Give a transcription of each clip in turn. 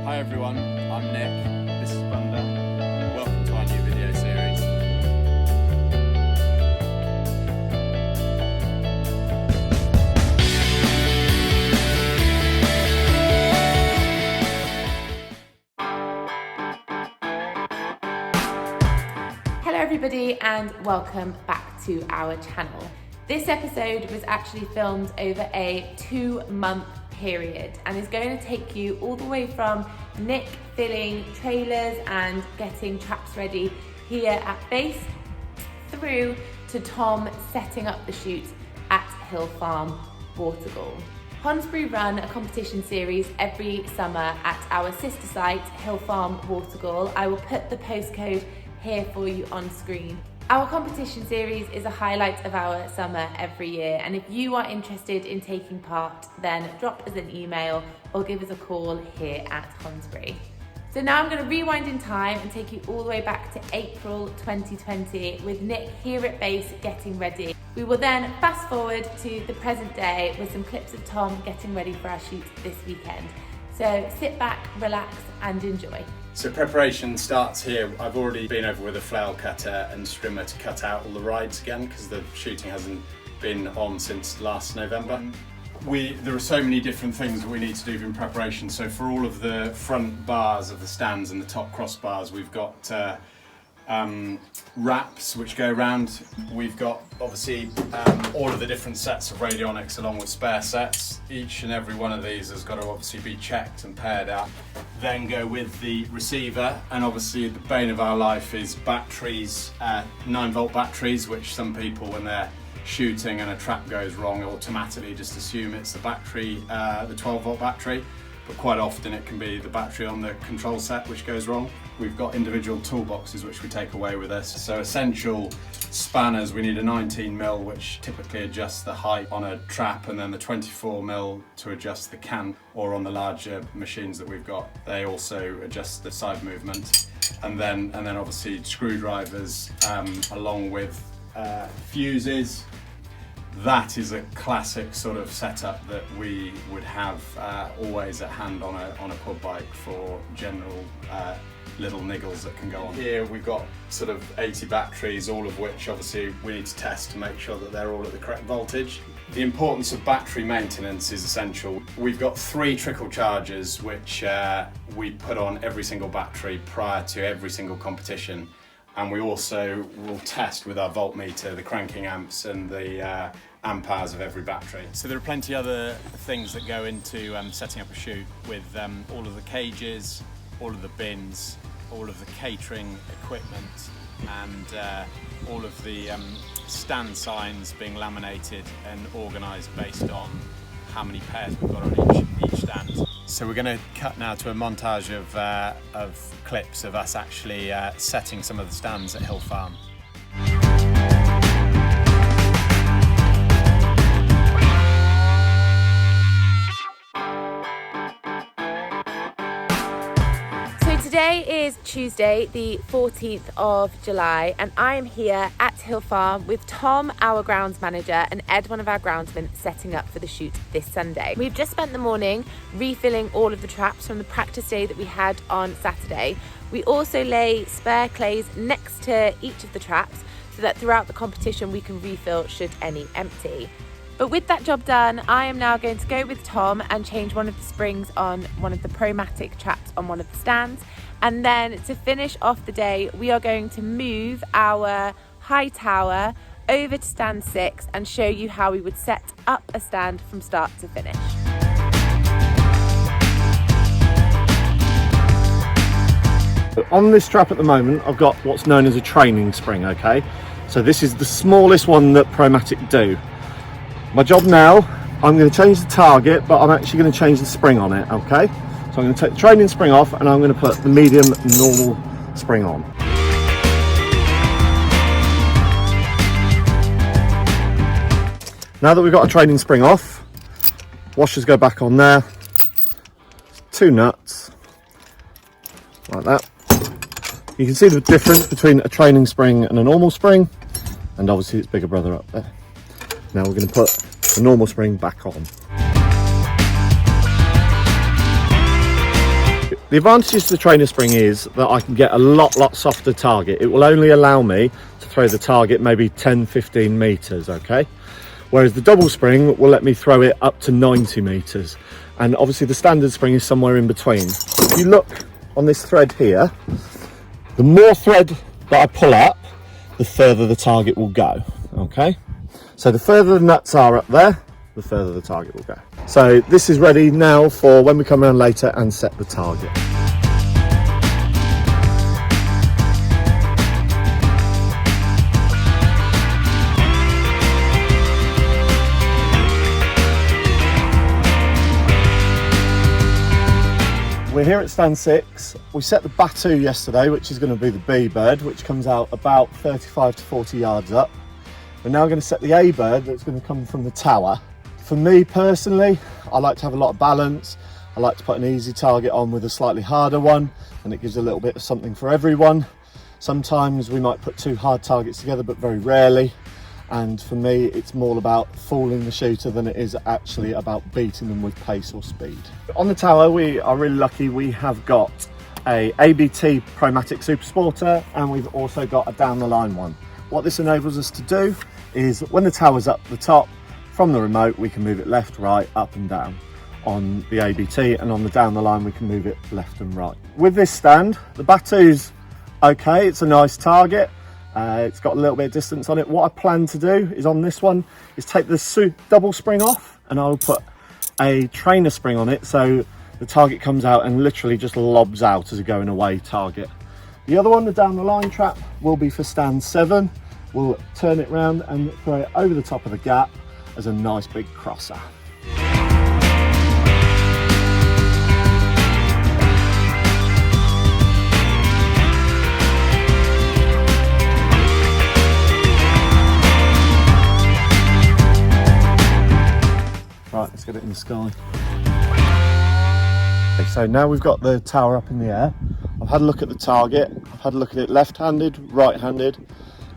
Hi everyone, I'm Nick, this is Bunda. Welcome to our new video series. Hello everybody and welcome back to our channel. This episode was actually filmed over a 2-month period and is going to take you all the way from Nick filling trailers and getting traps ready here at base through to Tom setting up the shoot at Hill Farm, Watergall. Honesberie run a competition series every summer at our sister site, Hill Farm, Watergall. I will put the postcode here for you on screen. Our competition series is a highlight of our summer every year, and if you are interested in taking part, then drop us an email or give us a call here at Honesberie. So now I'm going to rewind in time and take you all the way back to April 2020 with Nick here at base getting ready. We will then fast forward to the present day with some clips of Tom getting ready for our shoot this weekend. So sit back, relax and enjoy. So preparation starts here. I've already been over with a flail cutter and strimmer to cut out all the rides again because the shooting hasn't been on since last November. There are so many different things that we need to do in preparation. So for all of the front bars of the stands and the top crossbars, we've got wraps which go around. We've got obviously all of the different sets of radionics along with spare sets. Each and every one of these has got to obviously be checked and paired up. Then go with the receiver, and obviously the bane of our life is batteries, 9-volt batteries, which some people when they're shooting and a trap goes wrong automatically just assume it's the battery, the 12-volt battery. But quite often it can be the battery on the control set which goes wrong. We've got individual toolboxes which we take away with us. So essential spanners, we need a 19mm which typically adjusts the height on a trap, and then the 24mm to adjust the cant, or on the larger machines that we've got, they also adjust the side movement. And then obviously screwdrivers along with fuses. That is a classic sort of setup that we would have always at hand on a quad bike for general little niggles that can go on. Here we've got sort of 80 batteries, all of which obviously we need to test to make sure that they're all at the correct voltage. The importance of battery maintenance is essential. We've got 3 trickle chargers which we put on every single battery prior to every single competition. And we also will test with our voltmeter the cranking amps and the amp hours of every battery. So there are plenty other things that go into setting up a shoot, with all of the cages, all of the bins, all of the catering equipment, and all of the stand signs being laminated and organised based on how many pairs we've got on each stand. So we're going to cut now to a montage of clips of us actually setting some of the stands at Hill Farm. Today is Tuesday, the 14th of July, and I am here at Hill Farm with Tom, our grounds manager, and Ed, one of our groundsmen, setting up for the shoot this Sunday. We've just spent the morning refilling all of the traps from the practice day that we had on Saturday. We also lay spare clays next to each of the traps so that throughout the competition we can refill should any empty. But with that job done, I am now going to go with Tom and change one of the springs on one of the Promatic traps on one of the stands. And then to finish off the day, we are going to move our high tower over to stand 6 and show you how we would set up a stand from start to finish. On this trap at the moment, I've got what's known as a training spring, okay? So this is the smallest one that Promatic do. My job now, I'm going to change the target, but I'm actually going to change the spring on it, okay? So I'm going to take the training spring off and I'm going to put the medium normal spring on. Now that we've got a training spring off, washers go back on there, 2 nuts, like that. You can see the difference between a training spring and a normal spring, and obviously its bigger brother up there. Now we're going to put the normal spring back on. The advantage to the trainer spring is that I can get a lot softer target. It will only allow me to throw the target maybe 10-15 meters, okay? Whereas the double spring will let me throw it up to 90 meters. And obviously the standard spring is somewhere in between. If you look on this thread here, the more thread that I pull up, the further the target will go, okay? So the further the nuts are up there, the further the target will go. So this is ready now for when we come around later and set the target. We're here at stand 6. We set the Batu yesterday, which is going to be the B bird, which comes out about 35 to 40 yards up. We're now going to set the A bird that's going to come from the tower. For me personally, I like to have a lot of balance. I like to put an easy target on with a slightly harder one, and it gives a little bit of something for everyone. Sometimes we might put two hard targets together, but very rarely. And for me, it's more about fooling the shooter than it is actually about beating them with pace or speed. On the tower, we are really lucky. We have got a ABT Promatic Super Sporter, and we've also got a down the line one. What this enables us to do is when the tower's up the top, from the remote, we can move it left, right, up and down on the ABT, and on the down the line, we can move it left and right. With this stand, the Batu's okay, it's a nice target. It's got a little bit of distance on it. What I plan to do is on this one is take the double spring off, and I'll put a trainer spring on it so the target comes out and literally just lobs out as a going away target. The other one, the down the line trap, will be for stand 7. We'll turn it round and throw it over the top of the gap as a nice big crosser. Right, let's get it in the sky. Okay, so now we've got the tower up in the air. I've had a look at the target. I've had a look at it left-handed, right-handed.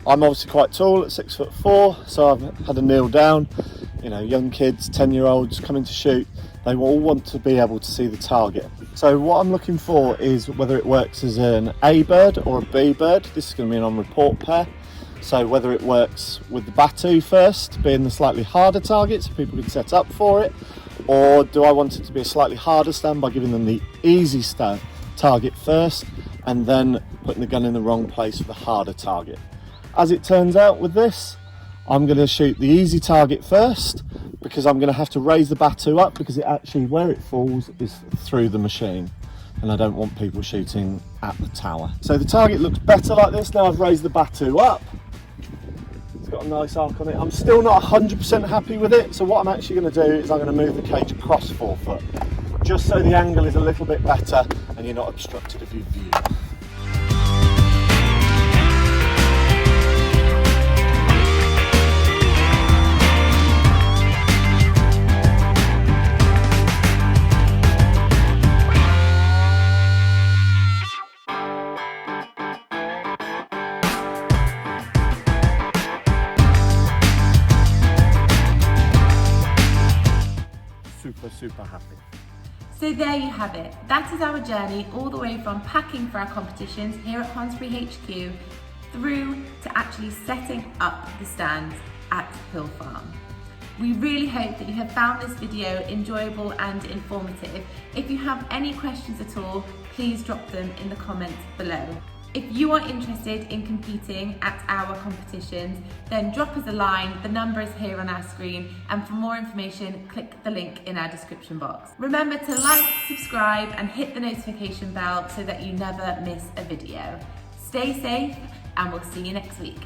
I'm obviously quite tall at 6'4", so I've had a kneel down. You know, young kids, 10-year-olds coming to shoot, they will all want to be able to see the target. So what I'm looking for is whether it works as an A bird or a B bird. This is going to be an on report pair. So whether it works with the Batu first, being the slightly harder target so people can set up for it, or do I want it to be a slightly harder stand by giving them the easy stand target first and then putting the gun in the wrong place for the harder target. As it turns out with this, I'm going to shoot the easy target first because I'm going to have to raise the Batu up because it actually, where it falls is through the machine, and I don't want people shooting at the tower. So the target looks better like this. Now I've raised the Batu up. It's got a nice arc on it. I'm still not 100% happy with it, so what I'm actually going to do is I'm going to move the cage across 4 foot, just so the angle is a little bit better and you're not obstructed of your view. Super happy. So there you have it. That is our journey all the way from packing for our competitions here at Honesberie HQ through to actually setting up the stands at Hill Farm. We really hope that you have found this video enjoyable and informative. If you have any questions at all, please drop them in the comments below. If you are interested in competing at our competitions, then drop us a line. The number is here on our screen, and for more information, click the link in our description box. Remember to like, subscribe, and hit the notification bell so that you never miss a video. Stay safe, and we'll see you next week.